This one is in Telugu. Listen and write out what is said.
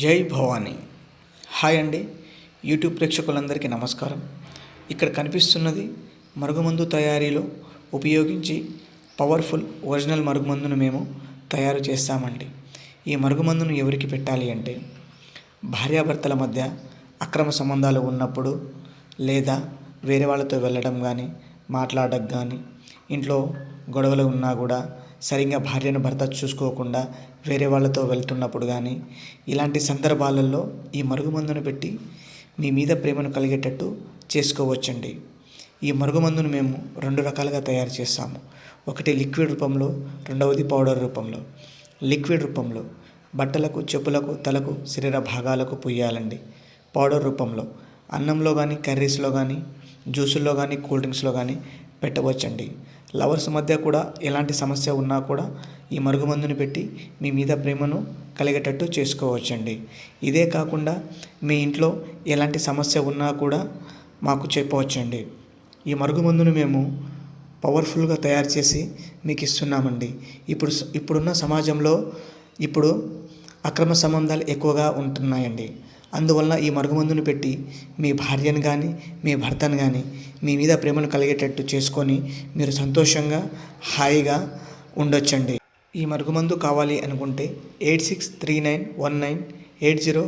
జై భవానీ. హాయ్ అండి, యూట్యూబ్ ప్రేక్షకులందరికీ నమస్కారం. ఇక్కడ కనిపిస్తున్నది మరుగుమందు తయారీలో ఉపయోగించి పవర్ఫుల్ ఒరిజినల్ మరుగుమందును మేము తయారు చేస్తామండి. ఈ మరుగుమందును ఎవరికి పెట్టాలి అంటే, భార్యాభర్తల మధ్య అక్రమ సంబంధాలు ఉన్నప్పుడు, లేదా వేరే వాళ్ళతో వెళ్ళడం కానీ, మాట్లాడడం కానీ, ఇంట్లో గొడవలు ఉన్నా కూడా సరిగ్గా భార్యను భర్త చూసుకోకుండా వేరే వాళ్ళతో వెళ్తున్నప్పుడు కానీ, ఇలాంటి సందర్భాలలో ఈ మరుగుమందును పెట్టి మీ మీద ప్రేమను కలిగేటట్టు చేసుకోవచ్చండి. ఈ మరుగుమందును మేము 2 రకాలుగా తయారు చేస్తాము. ఒకటి లిక్విడ్ రూపంలో, రెండవది పౌడర్ రూపంలో. లిక్విడ్ రూపంలో బట్టలకు, చెప్పులకు, తలకు, శరీర భాగాలకు పూయాలండి. పౌడర్ రూపంలో అన్నంలో కానీ, కర్రీస్లో కానీ, జ్యూసుల్లో కానీ, కూల్ డ్రింక్స్లో కానీ పెట్టవచ్చండి. లవర్స్ మధ్య కూడా ఎలాంటి సమస్య ఉన్నా కూడా ఈ మరుగుమందుని పెట్టి మీ మీద ప్రేమను కలిగేటట్టు చేసుకోవచ్చండి. ఇదే కాకుండా మీ ఇంట్లో ఎలాంటి సమస్య ఉన్నా కూడా మాకు చెప్పవచ్చండి. ఈ మరుగుమందును మేము పవర్ఫుల్గా తయారు చేసి మీకు ఇస్తున్నామండి. ఇప్పుడున్న సమాజంలో అక్రమ సంబంధాలు ఎక్కువగా ఉంటున్నాయండి. అందువల్ల ఈ మరుగుమందును పెట్టి మీ భార్యను కానీ, మీ భర్తను కానీ మీ మీద ప్రేమను కలిగేటట్టు చేసుకొని మీరు సంతోషంగా, హాయిగా ఉండొచ్చండి. ఈ మరుగుమందు కావాలి అనుకుంటే 8639198040